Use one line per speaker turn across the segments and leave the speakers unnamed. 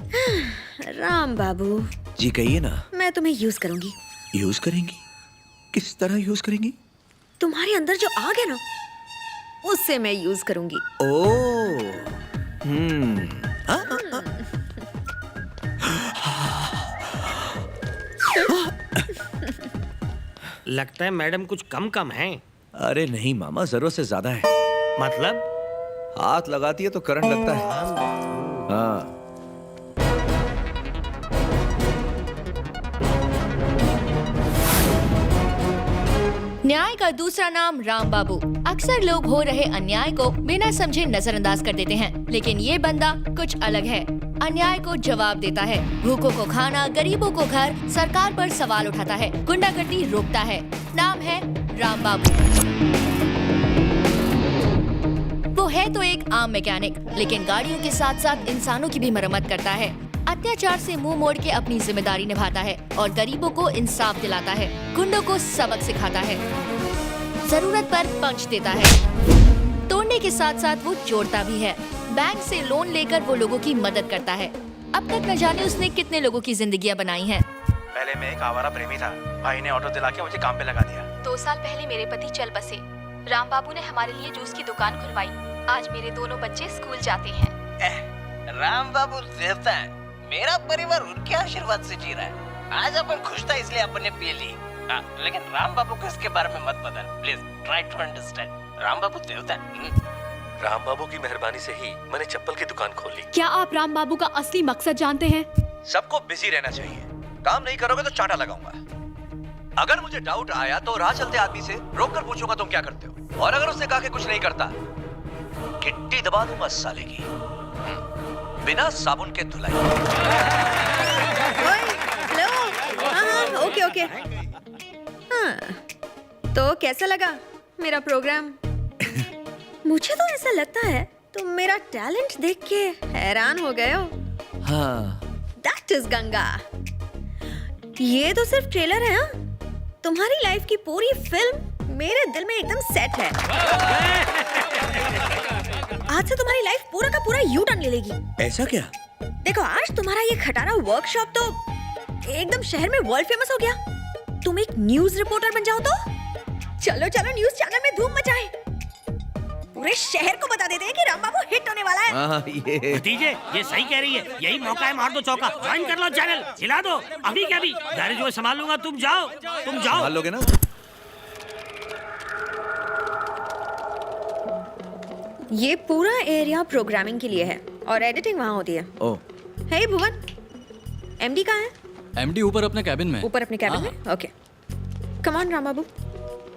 राम बाबू
जी कहिए ना।
मैं तुम्हें यूज करूंगी।
यूज करेंगी? किस तरह यूज करेंगी?
तुम्हारे अंदर जो आग है ना उससे मैं यूज करूंगी।
ओह
लगता है मैडम कुछ कम कम है।
अरे नहीं मामा, जरूरत से ज्यादा है।
मतलब?
हाथ लगाती है तो करंट लगता है। हाँ।
न्याय का दूसरा नाम राम बाबू। अक्सर लोग हो रहे अन्याय को बिना समझे नजरअंदाज कर देते हैं, लेकिन ये बंदा कुछ अलग है। अन्याय को जवाब देता है, भूखों को खाना, गरीबों को घर, सरकार पर सवाल उठाता है, गुंडागर्दी रोकता है। नाम है राम बाबू। वो है तो एक आम मैकेनिक, लेकिन गाड़ियों के साथ साथ इंसानों की भी मरम्मत करता है। अत्याचार से मुंह मोड़ के अपनी जिम्मेदारी निभाता है और गरीबों को इंसाफ दिलाता है, गुंडों को सबक सिखाता है, जरूरत पर पंच देता है। तोड़ने के साथ साथ वो जोड़ता भी है। बैंक से लोन लेकर वो लोगों की मदद करता है। अब तक न जाने उसने कितने लोगों की जिंदगियां बनाई हैं।
पहले मैं एक आवारा प्रेमी था, भाई ने ऑटो दिला के मुझे काम पे लगा दिया।
2 साल पहले मेरे पति चल बसे। राम बाबू ने हमारे लिए जूस की दुकान खुलवाई। आज मेरे दोनों बच्चे स्कूल जाते हैं।
राम बाबू देवता है, मेरा परिवार उनके आशीर्वाद से जी रहा है। आज अपन खुश था इसलिए अपन ने पी ली। लेकिन राम बाबू को इसके बारे में मत बता, please try to understand. Ram Babu देवता है।
राम बाबू की मेहरबानी से ही मैंने चप्पल की दुकान खोली।
क्या आप राम बाबू का असली मकसद जानते हैं?
सबको बिजी रहना चाहिए। काम नहीं करोगे तो चांटा लगाऊंगा। अगर मुझे डाउट आया तो राह चलते आदमी से रोक कर पूछूंगा तुम क्या करते हो, और अगर उसने कहा कि कुछ नहीं करता, गिट्टी दबा दूंगा साले की, बिना साबुन के धुलाई।
हेलो। हाँ, ओके ओके। हाँ, तो कैसा लगा मेरा प्रोग्राम? मुझे तो ऐसा लगता है तुम मेरा टैलेंट देख के हैरान हो गए हो।
हाँ।
That is Ganga. ये तो सिर्फ ट्रेलर है। हाँ? तुम्हारी लाइफ की पूरी फिल्म मेरे दिल में एकदम सेट है। आज से तुम्हारी लाइफ पूरा का पूरा यू टर्न ले लेगी।
ऐसा क्या?
देखो, आज तुम्हारा ये खटारा वर्कशॉप तो एकदम शहर में वर्ल्ड फेमस हो गया। तुम एक न्यूज रिपोर्टर बन जाओ तो चलो चलो न्यूज चैनल में धूम मचाए, पूरे शहर को बता देते हैं कि राम बाबू हिट होने वाला है।
ये
भतीजे, ये सही कह रही है। यही मौका है, मार दो चौका। ज्वाइन कर लो चैनल, हिला दो अभी क्या भी। गाड़ी जो संभाल लूंगा, तुम जाओ।
संभाल लोगे ना?
ये पूरा एरिया प्रोग्रामिंग के लिए है और एडिटिंग वहाँ होती है।
ओह।
हे भुवन, एमडी कहाँ है?
एमडी ऊपर अपने कैबिन में।
ऊपर अपने कैबिन में? ओके, कम ऑन राम बाबू,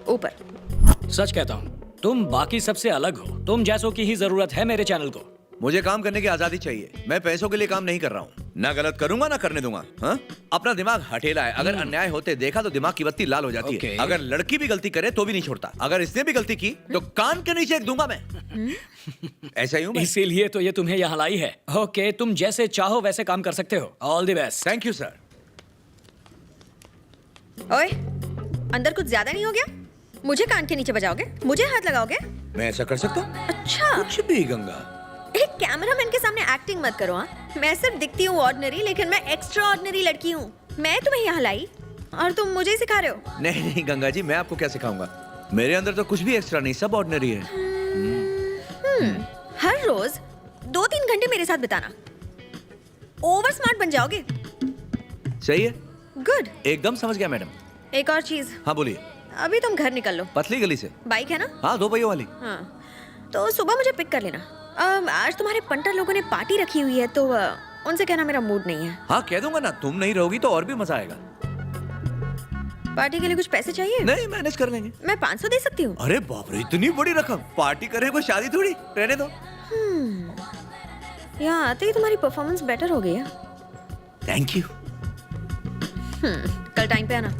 ऊपर।
सच कहता हूँ, तुम बाकी सबसे अलग हो। तुम जैसों की ही जरूरत है मेरे चैनल को।
मुझे काम करने की आजादी चाहिए। मैं पैसों के लिए काम नहीं कर रहा हूँ। ना गलत करूंगा ना करने दूंगा। हाँ? अपना दिमाग हठेला है। अगर अन्याय होते देखा तो दिमाग की बत्ती लाल हो जाती है। अगर लड़की भी गलती करे तो भी नहीं छोड़ता। अगर इसने भी गलती की तो कान के नीचे एक दूंगा मैं। ऐसा ही हूँ मैं।
इसीलिए तो ये तुम्हें यहाँ लाई है। ओके, तुम जैसे चाहो वैसे काम कर सकते हो। All the best.
Thank you sir.
ओए, अंदर कुछ ज्यादा नहीं हो गया? मुझे कान के नीचे बजाओगे? मुझे हाथ लगाओगे?
मैं ऐसा कर सकता हूँ?
अच्छा,
कुछ भी गंगा।
एक कैमरामैन के सामने एक्टिंग मत करो। हाँ, मैं सिर्फ दिखती हूँ ऑर्डिनरी, लेकिन मैं एक्स्ट्रा ऑर्डिनरी लड़की हूँ। मैं तुम्हें यहाँ लाई और तुम मुझे ही सिखा रहे हो?
नहीं नहीं गंगा जी, मैं आपको क्या सिखाऊंगा? मेरे अंदर तो कुछ भी एक्स्ट्रा नहीं, सब ऑर्डिनरी है।
हर रोज 2-3 घंटे मेरे साथ बिताना, ओवर स्मार्ट बन जाओगे।
सही है।
गुड,
एकदम समझ गया मैडम।
एक और चीज।
हाँ बोलिए।
अभी तुम घर निकल लो।
पतली गली से?
बाइक है ना?
हाँ, 2 पहियों वाली।
हाँ, तो सुबह मुझे पिक कर लेना। आज तुम्हारे पंटर लोगों ने पार्टी रखी हुई है, तो उनसे कहना मेरा मूड नहीं है।
हाँ कह दूंगा ना, तुम नहीं रहोगी तो और भी मजा आएगा।
पार्टी के लिए कुछ पैसे चाहिए?
नहीं, मैनेज कर लेंगे।
मैं 500 दे सकती हूँ।
अरे बाप रे, इतनी बड़ी रकम! पार्टी करें कोई शादी थोड़ी, रहने दो।
यहाँ आते ही तुम्हारी परफॉर्मेंस बेटर हो गई है।
Thank you.
कल टाइम पे आना।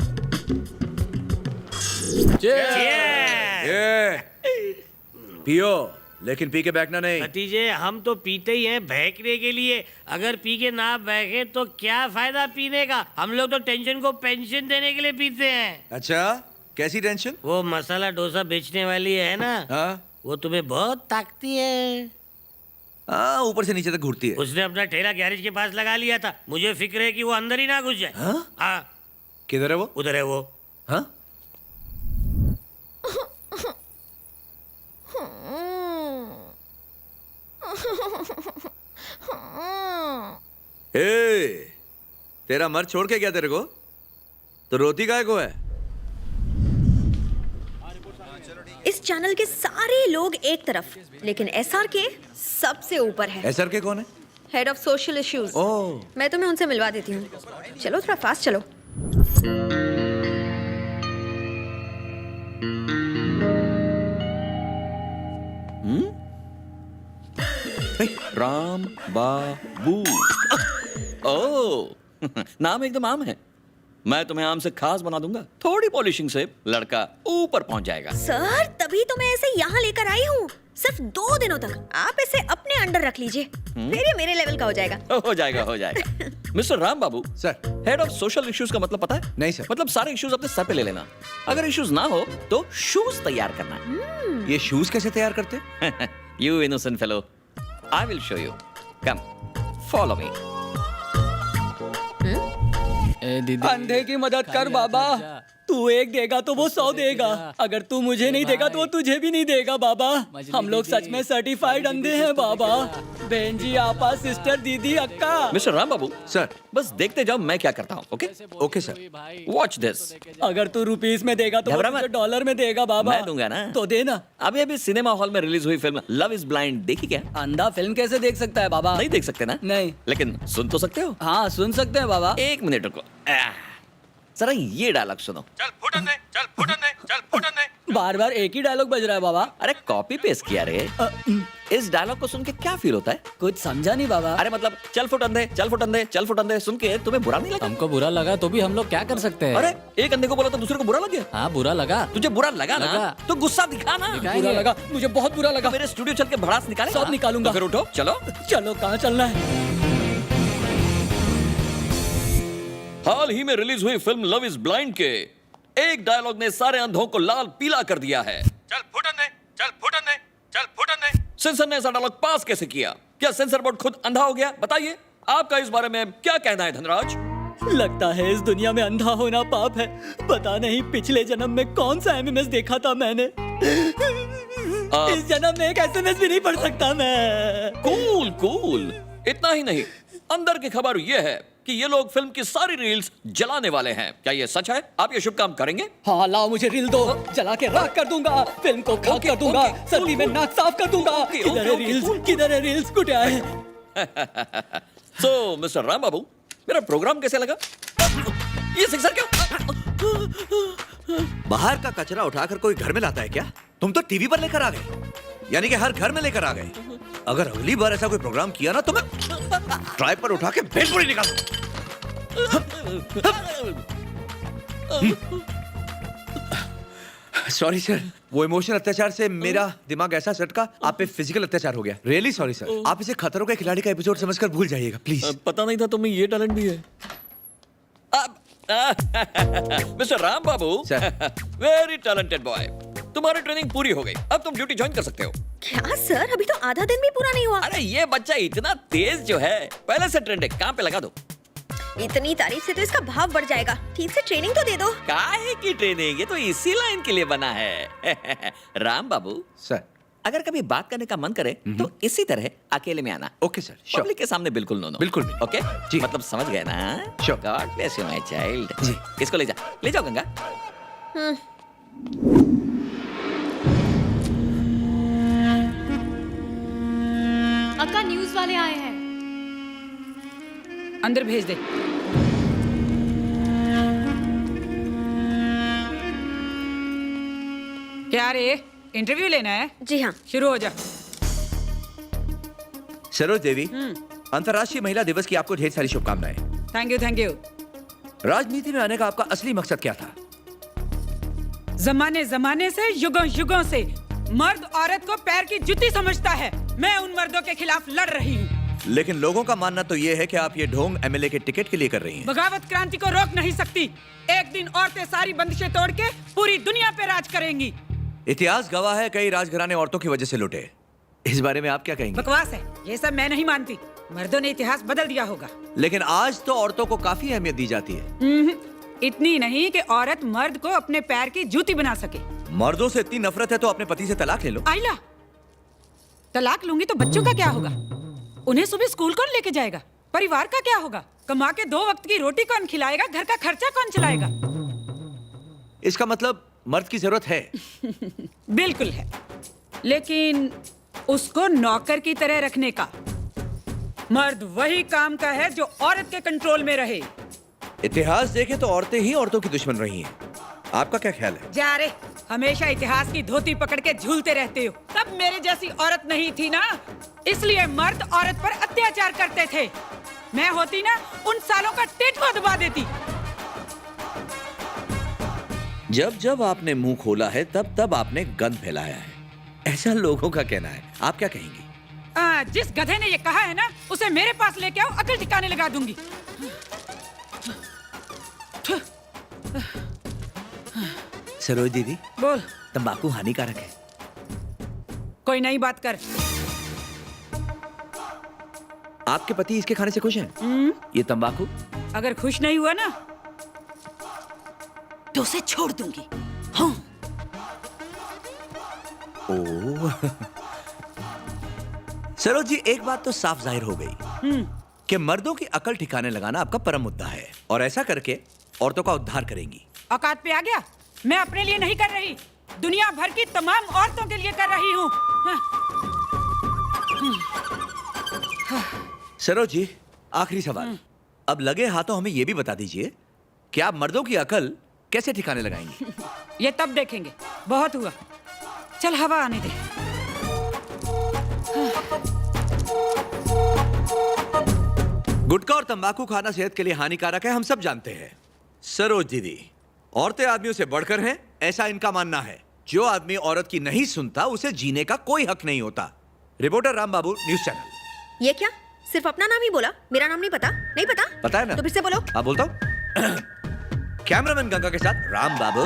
पियो, लेकिन पी के बैठना नहीं।
भतीजे, हम तो पीते ही हैं बहकने के लिए। अगर पी के ना बहके तो क्या फायदा पीने का? हम लोग तो टेंशन को पेंशन देने के लिए पीते हैं।
अच्छा, कैसी टेंशन?
वो मसाला डोसा बेचने वाली है ना,
हाँ?
वो तुम्हें बहुत ताकती है।
हाँ, ऊपर से नीचे तक घूरती है।
उसने अपना ठेला गैरेज के पास लगा लिया था, मुझे फिक्र है कि वो अंदर ही ना घुस जाए।
हाँ?
हाँ,
किधर है वो?
उधर है वो।
हाँ? ए, तेरा मर्द छोड़ के गया तेरे को, तो रोती काहे को है?
इस चैनल के सारे लोग एक तरफ, लेकिन एसआर के सबसे ऊपर है।
एसआर के कौन है?
Head of social issues.
Oh,
मैं तुम्हें उनसे मिलवा देती हूँ। चलो थोड़ा फास्ट चलो।
राम बाबू। ओह, नाम एकदम आम है। मैं तुम्हें आम से खास बना दूंगा। थोड़ी पॉलिशिंग से लड़का ऊपर पहुंच जाएगा।
सर तभी तो मैं इसे यहाँ लेकर आई हूँ, सिर्फ 2 दिनों तक। आप इसे अपने अंडर रख लीजिए, फिर ये मेरे लेवल का हो जाएगा।
हो जाएगा, हो जाएगा। Mister Ram Babu
sir.
Head of social issues का मतलब पता है?
नहीं सर।
मतलब सारे इश्यूज अपने सर पे ले लेना। अगर इश्यूज ना हो तो शूज तैयार करना।
ये शूज कैसे तैयार करते?
You innocent fellow, I will show you. Come, follow me.
अंधे की मदद कर बाबा। तू एक देगा तो वो 100 देगा। अगर तू मुझे नहीं देगा तो वो तुझे भी नहीं देगा बाबा। हम लोग सच में सर्टिफाइड अंधे हैं बाबा। बहन जी, आपा, सिस्टर, दीदी, अक्का।
मिस्टर राम बाबू
सर,
बस देखते जाओ मैं क्या करता हूँ। Okay
okay sir.
Watch this.
अगर तू रुपीस में देगा तो वो
घबरा मत।
तुझे डॉलर में देगा बाबा।
मैं दूंगा ना।
तो देना।
अभी अभी सिनेमा हॉल में रिलीज हुई फिल्म लव इज ब्लाइंड देखी क्या?
अंधा फिल्म कैसे देख सकता है बाबा?
नहीं देख सकते ना?
नहीं।
लेकिन सुन तो सकते हो?
हाँ, सुन सकते हैं बाबा।
1 मिनट रुको। जरा ये डायलॉग सुनो।
चल फुटन दे, चल फुटन दे, चल फुटन दे।
बार बार एक ही डायलॉग बज रहा है बाबा।
अरे कॉपी पेस्ट किया रे। इस डायलॉग को सुन के क्या फील होता है?
कुछ समझा नहीं बाबा।
अरे मतलब चल फुटन दे, चल फुटन दे, चल फुटन दे सुन के तुम्हें बुरा नहीं लगा?
हमको बुरा लगा तो भी हम लोग क्या कर सकते हैं?
अरे एक अंधे को बोला तो दूसरे को बुरा लग गया।
हाँ, बुरा लगा।
तुझे बुरा लगा ना?
लगा।
तो गुस्सा दिखा ना।
बुरा लगा, मुझे बहुत बुरा लगा।
मेरे स्टूडियो चल के भड़ास निकाले।
सब निकालूंगा।
तो फिर उठो, चलो।
चलो, कहाँ चलना है?
हाल ही में रिलीज हुई फिल्म लव इज ब्लाइंड के एक डायलॉग ने सारे अंधों को लाल पीला कर दिया है।
चल फुटन दे, चल फुटन दे, चल फुटन दे।
सेंसर ने ऐसा डायलॉग पास कैसे किया? क्या सेंसर बोर्ड खुद अंधा हो गया? बताइए, आपका इस बारे में क्या कहना है धनराज?
लगता है इस दुनिया में अंधा होना पाप है। पता नहीं पिछले जन्म में कौन सा एमएमएस देखा था मैंने। इस जन्म में एक एसएमएस भी नहीं पढ़ सकता मैं।
Cool cool. इतना ही नहीं, अंदर की खबर यह है कि ये लोग फिल्म की सारी रील्स जलाने वाले हैं। क्या ये सच है? आप ये शुभ काम करेंगे?
हाँ, लाओ मुझे रील दो। जला के राख कर दूंगा, फिल्म को खाक कर दूंगा, सर्दी में नाक साफ कर दूंगा। किधर है रील्स? किधर है रील्स? कुछ आए?
सो मिस्टर राम बाबू, मेरा प्रोग्राम कैसे लगा? ये सिक्सर क्यों?
बाहर का कचरा उठाकर कोई घर में लाता है क्या? तुम तो टीवी पर लेकर आ गए, यानी कि हर घर में लेकर आ गए। अगर अगली बार ऐसा कोई प्रोग्राम किया ना तो मैं ट्राई पर उठा के भेलपुरी निकाल सॉरी सर, वो इमोशनल अत्याचार से मेरा दिमाग ऐसा सटका, आप पे फिजिकल अत्याचार हो गया। Really sorry sir. आप इसे खतरों के खिलाड़ी का एपिसोड समझकर भूल जाइएगा प्लीज।
पता नहीं था तुम्हें ये टैलेंट भी है। मिस्टर राम बाबू
सर।
Very talented boy. तुम्हारी ट्रेनिंग पूरी हो गई, अब तुम ड्यूटी ज्वाइन कर सकते हो।
क्या सर, अभी तो आधा दिन भी पूरा नहीं हुआ।
अरे ये बच्चा इतना तेज जो है, पहले से ट्रेंड है, काम पे लगा दो।
इतनी तारीफ से तो इसका भाव बढ़ जाएगा। ठीक से ट्रेनिंग तो दे दो।
काहे की ट्रेनिंग? ये तो इसी लाइन के लिए बना है। राम बाबू
सर,
अगर कभी बात करने का मन करे तो इसी तरह अकेले में आना।
Okay sir, sure.
पब्लिक के सामने बिल्कुल नो नो।
बिल्कुल भी।
ओके
जी।
मतलब समझ गए ना?
Sure.
God bless you my child.
जी।
इसको ले जाओ गंगा।
अक्का, न्यूज वाले आए हैं।
अंदर भेज दे। क्या रे, इंटरव्यू लेना है?
जी हाँ।
शुरू हो जा।
सरोज देवी, अंतर्राष्ट्रीय महिला दिवस की आपको ढेर सारी शुभकामनाएं।
Thank you, thank you.
राजनीति में आने का आपका असली मकसद क्या था?
जमाने जमाने से, युगों युगों से मर्द औरत को पैर की जुती समझता है। मैं उन मर्दों के खिलाफ लड़ रही हूँ।
लेकिन लोगों का मानना तो ये है कि आप ये ढोंग एमएलए के टिकट के लिए कर रही हैं।
बगावत क्रांति को रोक नहीं सकती। एक दिन औरतें सारी बंदिशें तोड़ के पूरी दुनिया पे राज करेंगी।
इतिहास गवाह है, कई राजघराने औरतों की वजह से लुटे। इस बारे में आप क्या कहेंगे?
बकवास है, ये सब मैं नहीं मानती। मर्दों ने इतिहास बदल दिया होगा।
लेकिन आज तो औरतों को काफी अहमियत दी जाती है।
इतनी नहीं कि औरत मर्द को अपने पैर की जूती बना सके।
मर्दों से इतनी नफरत है तो अपने पति से तलाक ले लो।
आइला, तलाक लूंगी तो बच्चों का क्या होगा? उन्हें सुबह स्कूल कौन लेके जाएगा? परिवार का क्या होगा? कमा के 2 वक्त की रोटी कौन खिलाएगा? घर का खर्चा कौन चलाएगा?
इसका मतलब मर्द की जरूरत है।
बिल्कुल है, लेकिन उसको नौकर की तरह रखने का। मर्द वही काम का है जो औरत के कंट्रोल में रहे।
इतिहास देखे तो औरतें ही औरतों की दुश्मन रही हैं। आपका क्या ख्याल है?
जा रे, हमेशा इतिहास की धोती पकड़ के झूलते रहते हो। तब मेरे जैसी औरत नहीं थी ना, इसलिए मर्द औरत पर अत्याचार करते थे। मैं होती ना, उन सालों का टेटवा दबा देती।
जब जब आपने मुंह खोला है तब तब आपने गंद फैलाया है, ऐसा लोगों का कहना है। आप क्या कहेंगी?
जिस गधे ने ये कहा है ना, उसे मेरे पास लेके आओ, अकल ठिकाने लगा दूंगी।
सरोज दीदी,
बोल।
तंबाकू हानिकारक है।
कोई नई बात कर।
आपके पति इसके खाने से खुश हैं? ये तंबाकू?
अगर खुश नहीं हुआ ना तो उसे छोड़ दूंगी। हाँ।
ओह। सरोज जी, एक बात तो साफ जाहिर हो गई कि मर्दों की अकल ठिकाने लगाना आपका परम मुद्दा है, और ऐसा करके औरतों का उद्धार करेंगी।
औकात पे आ गया? मैं अपने लिए नहीं कर रही, दुनिया भर की तमाम औरतों के लिए कर रही हूँ।
सरोज जी, आखिरी सवाल। अब लगे हाथों हमें यह भी बता दीजिए कि आप मर्दों की अकल कैसे ठिकाने लगाएंगी?
ये तब देखेंगे। बहुत हुआ, चल हवा आने दे।
गुटखा और तंबाकू खाना सेहत के लिए हानिकारक है, हम सब जानते हैं। सरोज दीदी, औरतें आदमियों से बढ़कर हैं, ऐसा इनका मानना है। जो आदमी औरत की नहीं सुनता, उसे जीने का कोई हक नहीं होता। रिपोर्टर राम बाबू, न्यूज चैनल।
ये क्या? सिर्फ अपना नाम ही बोला, मेरा नाम नहीं पता? नहीं पता?
पता है ना?
तो फिर से बोलो।
हाँ, बोलता हूँ। कैमरामैन गंगा के साथ राम बाबू।